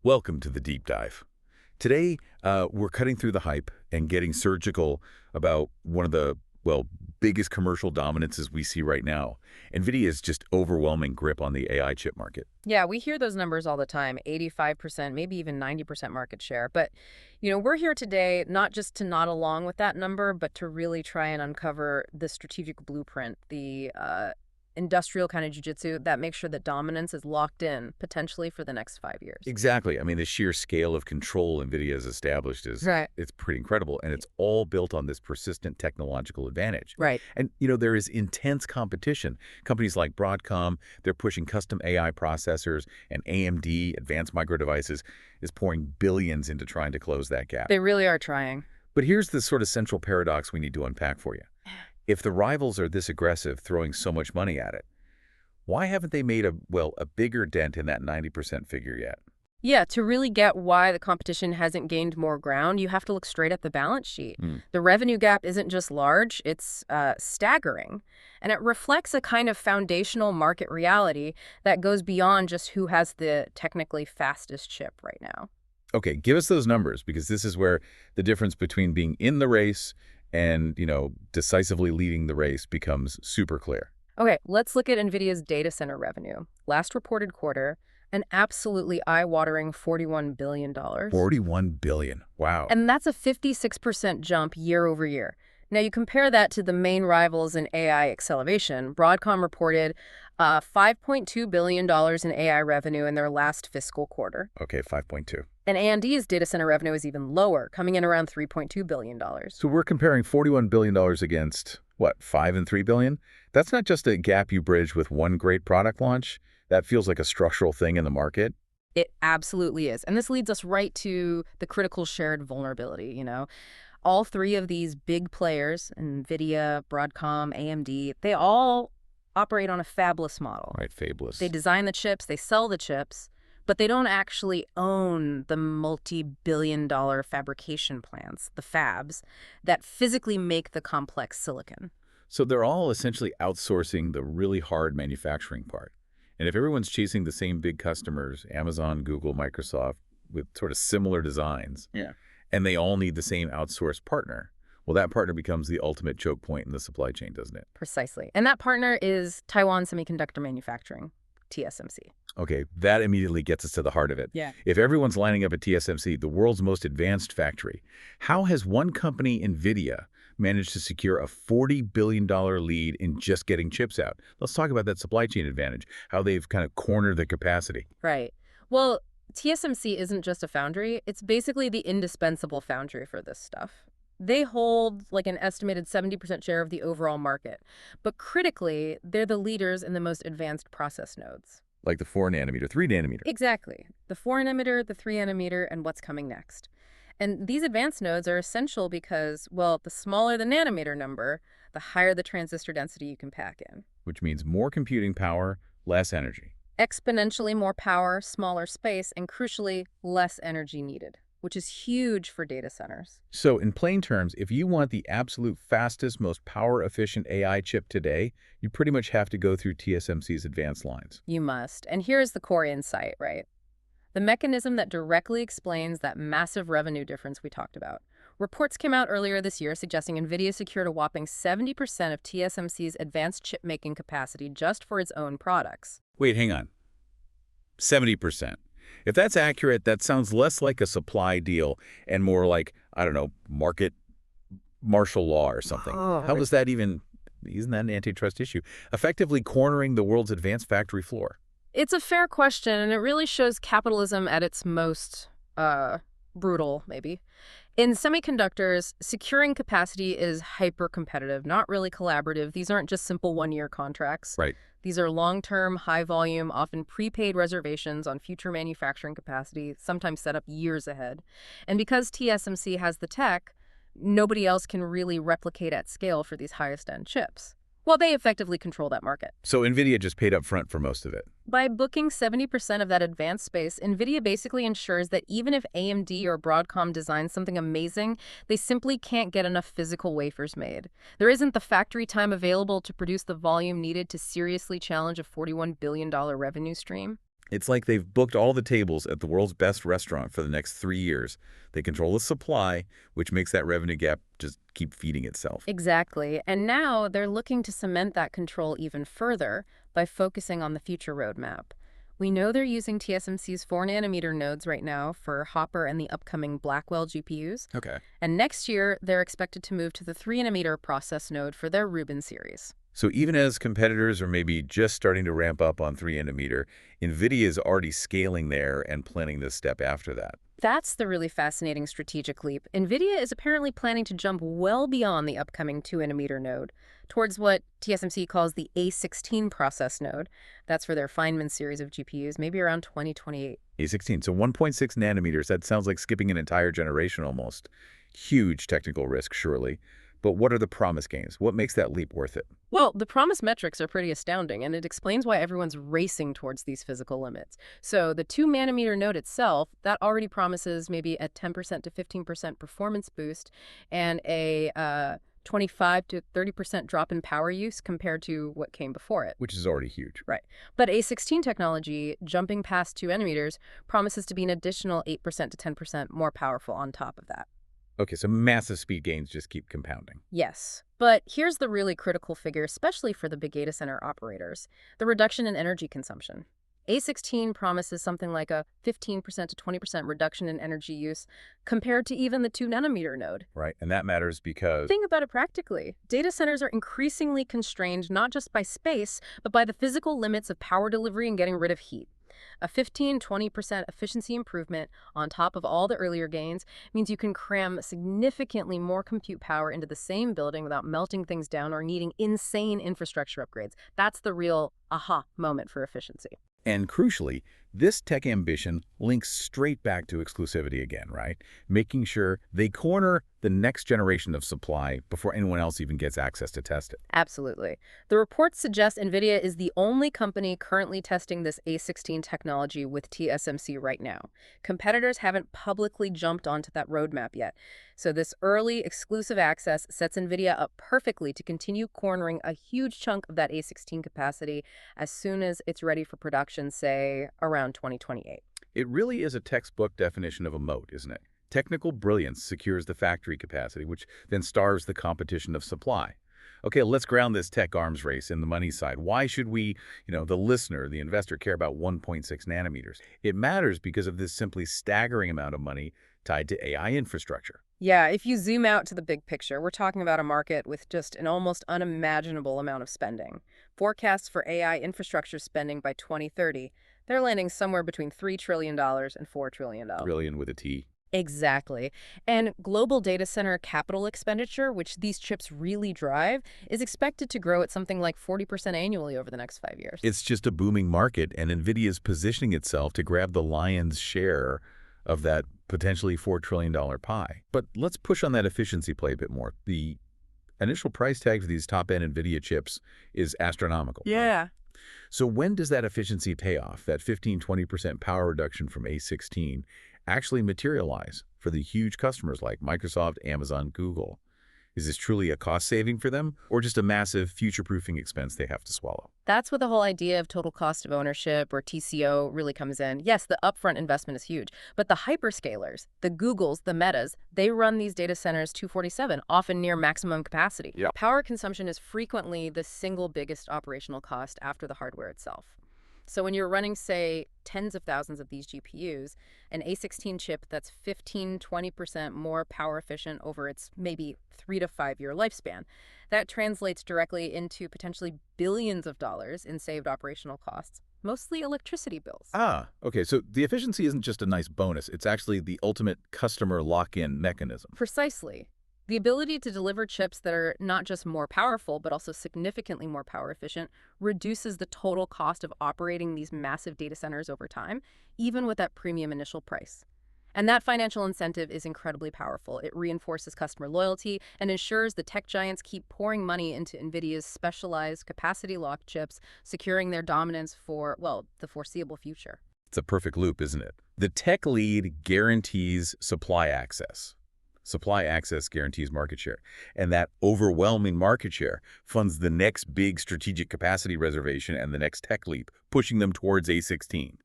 Welcome to the deep dive. Today, we're cutting through the hype and getting surgical about one of the, biggest commercial dominances we see right now. Nvidia's just overwhelming grip on the AI chip market. Yeah, we hear those numbers all the time, 85%, maybe even 90% market share. But, we're here today not just to nod along with that number, but to really try and uncover the strategic blueprint, the industrial kind of jujitsu that makes sure that dominance is locked in, potentially for the next 5 years. Exactly. I mean, the sheer scale of control Nvidia has established is Right. it's pretty incredible, and it's all built on this persistent technological advantage. Right. And, there is intense competition. Companies like Broadcom, they're pushing custom AI processors, and AMD, Advanced Micro Devices, is pouring billions into trying to close that gap. They really are trying. But here's the sort of central paradox we need to unpack for you. If the rivals are this aggressive, throwing so much money at it, why haven't they made a bigger dent in that 90% figure yet? Yeah, to really get why the competition hasn't gained more ground, you have to look straight at the balance sheet. The revenue gap isn't just large, it's staggering. And it reflects a kind of foundational market reality that goes beyond just who has the technically fastest chip right now. Okay, give us those numbers, because this is where the difference between being in the race and, decisively leading the race becomes super clear. Okay, let's look at NVIDIA's data center revenue. Last reported quarter, an absolutely eye-watering $41 billion. 41 billion. Wow. And that's a 56% jump year over year. Now, you compare that to the main rivals in AI acceleration. Broadcom reported $5.2 billion in AI revenue in their last fiscal quarter. Okay, 5.2. And AMD's data center revenue is even lower, coming in around $3.2 billion. So we're comparing $41 billion against, what, 5 and 3 billion? That's not just a gap you bridge with one great product launch. That feels like a structural thing in the market. It absolutely is. And this leads us right to the critical shared vulnerability, All three of these big players, Nvidia, Broadcom, AMD, they all operate on a fabless model. Right, fabless. They design the chips, they sell the chips, but they don't actually own the multi-billion-dollar fabrication plants, the fabs, that physically make the complex silicon. So they're all essentially outsourcing the really hard manufacturing part. And if everyone's chasing the same big customers, Amazon, Google, Microsoft, with sort of similar designs, and they all need the same outsourced partner, well, that partner becomes the ultimate choke point in the supply chain, doesn't it? Precisely. And that partner is Taiwan Semiconductor Manufacturing, TSMC. Okay, that immediately gets us to the heart of it. Yeah. If everyone's lining up at TSMC, the world's most advanced factory, how has one company, Nvidia, managed to secure a $40 billion lead in just getting chips out? Let's talk about that supply chain advantage, how they've kind of cornered the capacity. Right. Well, TSMC isn't just a foundry. It's basically the indispensable foundry for this stuff. They hold like an estimated 70% share of the overall market. But critically, they're the leaders in the most advanced process nodes. Like the 4 nanometer, 3 nanometer. Exactly. The 4 nanometer, the 3 nanometer, and what's coming next. And these advanced nodes are essential because, well, the smaller the nanometer number, the higher the transistor density you can pack in. Which means more computing power, less energy. Exponentially more power, smaller space, and crucially, less energy needed, which is huge for data centers. So in plain terms, if you want the absolute fastest, most power-efficient AI chip today, you pretty much have to go through TSMC's advanced lines. You must. And here's the core insight, right? The mechanism that directly explains that massive revenue difference we talked about. Reports came out earlier this year suggesting Nvidia secured a whopping 70% of TSMC's advanced chip-making capacity just for its own products. Wait, hang on. 70%. If that's accurate, that sounds less like a supply deal and more like, I don't know, market martial law or something. How does that even, isn't that an antitrust issue? Effectively cornering the world's advanced factory floor. It's a fair question, and it really shows capitalism at its most brutal, maybe. In semiconductors, securing capacity is hyper-competitive, not really collaborative. These aren't just simple one-year contracts. Right. These are long-term, high-volume, often prepaid reservations on future manufacturing capacity, sometimes set up years ahead. And because TSMC has the tech, nobody else can really replicate at scale for these highest-end chips. Well, they effectively control that market. So Nvidia just paid up front for most of it. By booking 70% of that advanced space, Nvidia basically ensures that even if AMD or Broadcom designs something amazing, they simply can't get enough physical wafers made. There isn't the factory time available to produce the volume needed to seriously challenge a $41 billion revenue stream. It's like they've booked all the tables at the world's best restaurant for the next 3 years. They control the supply, which makes that revenue gap just keep feeding itself. Exactly. And now they're looking to cement that control even further by focusing on the future roadmap. We know they're using TSMC's 4-nanometer nodes right now for Hopper and the upcoming Blackwell GPUs. Okay. And next year, they're expected to move to the 3-nanometer process node for their Rubin series. So even as competitors are maybe just starting to ramp up on 3-nanometer, Nvidia is already scaling there and planning this step after that. That's the really fascinating strategic leap. Nvidia is apparently planning to jump well beyond the upcoming 2-nanometer node towards what TSMC calls the A16 process node. That's for their Feynman series of GPUs, maybe around 2028. A16, so 1.6 nanometers, that sounds like skipping an entire generation almost. Huge technical risk, surely. But what are the promise gains? What makes that leap worth it? Well, the promise metrics are pretty astounding, and it explains why everyone's racing towards these physical limits. So the 2-nanometer node itself, that already promises maybe a 10% to 15% performance boost and a 25 to 30% drop in power use compared to what came before it. Which is already huge. Right. But A16 technology, jumping past 2 nanometers, promises to be an additional 8% to 10% more powerful on top of that. Okay, so massive speed gains just keep compounding. Yes. But here's the really critical figure, especially for the big data center operators, the reduction in energy consumption. A16 promises something like a 15% to 20% reduction in energy use compared to even the 2-nanometer node. Right, and that matters because... Think about it practically. Data centers are increasingly constrained not just by space, but by the physical limits of power delivery and getting rid of heat. A 15–20% efficiency improvement on top of all the earlier gains means you can cram significantly more compute power into the same building without melting things down or needing insane infrastructure upgrades. That's the real aha moment for efficiency. And crucially, this tech ambition links straight back to exclusivity again, right? Making sure they corner the next generation of supply before anyone else even gets access to test it. Absolutely. The reports suggest Nvidia is the only company currently testing this A16 technology with TSMC right now. Competitors haven't publicly jumped onto that roadmap yet. So this early exclusive access sets Nvidia up perfectly to continue cornering a huge chunk of that A16 capacity as soon as it's ready for production, say, around 2028. It really is a textbook definition of a moat, isn't it? Technical brilliance secures the factory capacity, which then starves the competition of supply. Okay, let's ground this tech arms race in the money side. Why should we, the listener, the investor, care about 1.6 nanometers? It matters because of this simply staggering amount of money tied to AI infrastructure. Yeah, if you zoom out to the big picture, we're talking about a market with just an almost unimaginable amount of spending. Forecasts for AI infrastructure spending by 2030, they're landing somewhere between $3 trillion and $4 trillion. Trillion with a T. Exactly. And global data center capital expenditure, which these chips really drive, is expected to grow at something like 40% annually over the next 5 years. It's just a booming market, and Nvidia is positioning itself to grab the lion's share of that potentially $4 trillion pie. But let's push on that efficiency play a bit more. The initial price tag for these top-end Nvidia chips is astronomical. Yeah. Right? So when does that efficiency payoff, that 15–20% power reduction from A16, actually materialize for the huge customers like Microsoft, Amazon, Google? Is this truly a cost saving for them, or just a massive future-proofing expense they have to swallow? That's where the whole idea of total cost of ownership, or TCO, really comes in. Yes, the upfront investment is huge, but the hyperscalers, the Googles, the Metas, they run these data centers 24/7, often near maximum capacity. Yep. Power consumption is frequently the single biggest operational cost after the hardware itself. So when you're running, say, tens of thousands of these GPUs, an A16 chip that's 15–20% more power efficient over its maybe 3 to 5 year lifespan, that translates directly into potentially billions of dollars in saved operational costs, mostly electricity bills. Ah, okay. So the efficiency isn't just a nice bonus. It's actually the ultimate customer lock-in mechanism. Precisely. The ability to deliver chips that are not just more powerful, but also significantly more power efficient, reduces the total cost of operating these massive data centers over time, even with that premium initial price. And that financial incentive is incredibly powerful. It reinforces customer loyalty and ensures the tech giants keep pouring money into NVIDIA's specialized capacity-locked chips, securing their dominance for, well, the foreseeable future. It's a perfect loop, isn't it? The tech lead guarantees supply access. Supply access guarantees market share. And that overwhelming market share funds the next big strategic capacity reservation and the next tech leap, pushing them towards A16.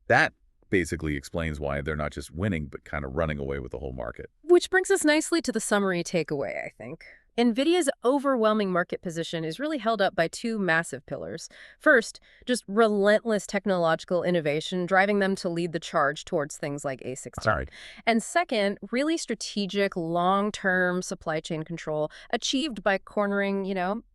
That basically explains why they're not just winning, but kind of running away with the whole market. Which brings us nicely to the summary takeaway, I think. NVIDIA's overwhelming market position is really held up by two massive pillars. First, just relentless technological innovation, driving them to lead the charge towards things like A16. Sorry. And second, really strategic, long-term supply chain control achieved by cornering,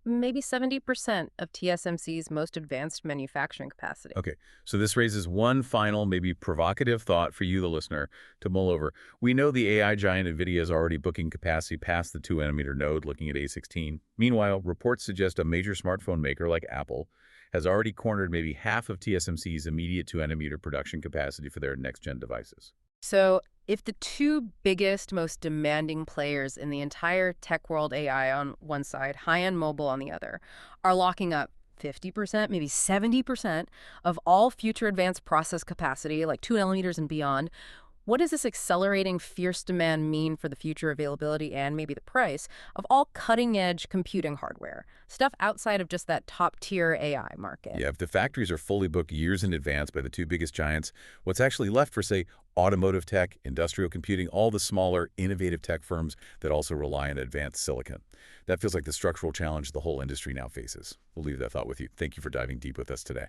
maybe 70% of TSMC's most advanced manufacturing capacity. Okay, so this raises one final, maybe provocative thought for you, the listener, to mull over. We know the AI giant Nvidia is already booking capacity past the 2-nanometer node, looking at A16. Meanwhile, reports suggest a major smartphone maker like Apple has already cornered maybe half of TSMC's immediate 2-nanometer production capacity for their next-gen devices. So if the two biggest, most demanding players in the entire tech world, AI on one side, high-end mobile on the other, are locking up 50%, maybe 70% of all future advanced process capacity, like 2 nanometers and beyond, what does this accelerating fierce demand mean for the future availability and maybe the price of all cutting-edge computing hardware, stuff outside of just that top-tier AI market? Yeah, if the factories are fully booked years in advance by the two biggest giants, what's actually left for, say, automotive tech, industrial computing, all the smaller, innovative tech firms that also rely on advanced silicon? That feels like the structural challenge the whole industry now faces. We'll leave that thought with you. Thank you for diving deep with us today.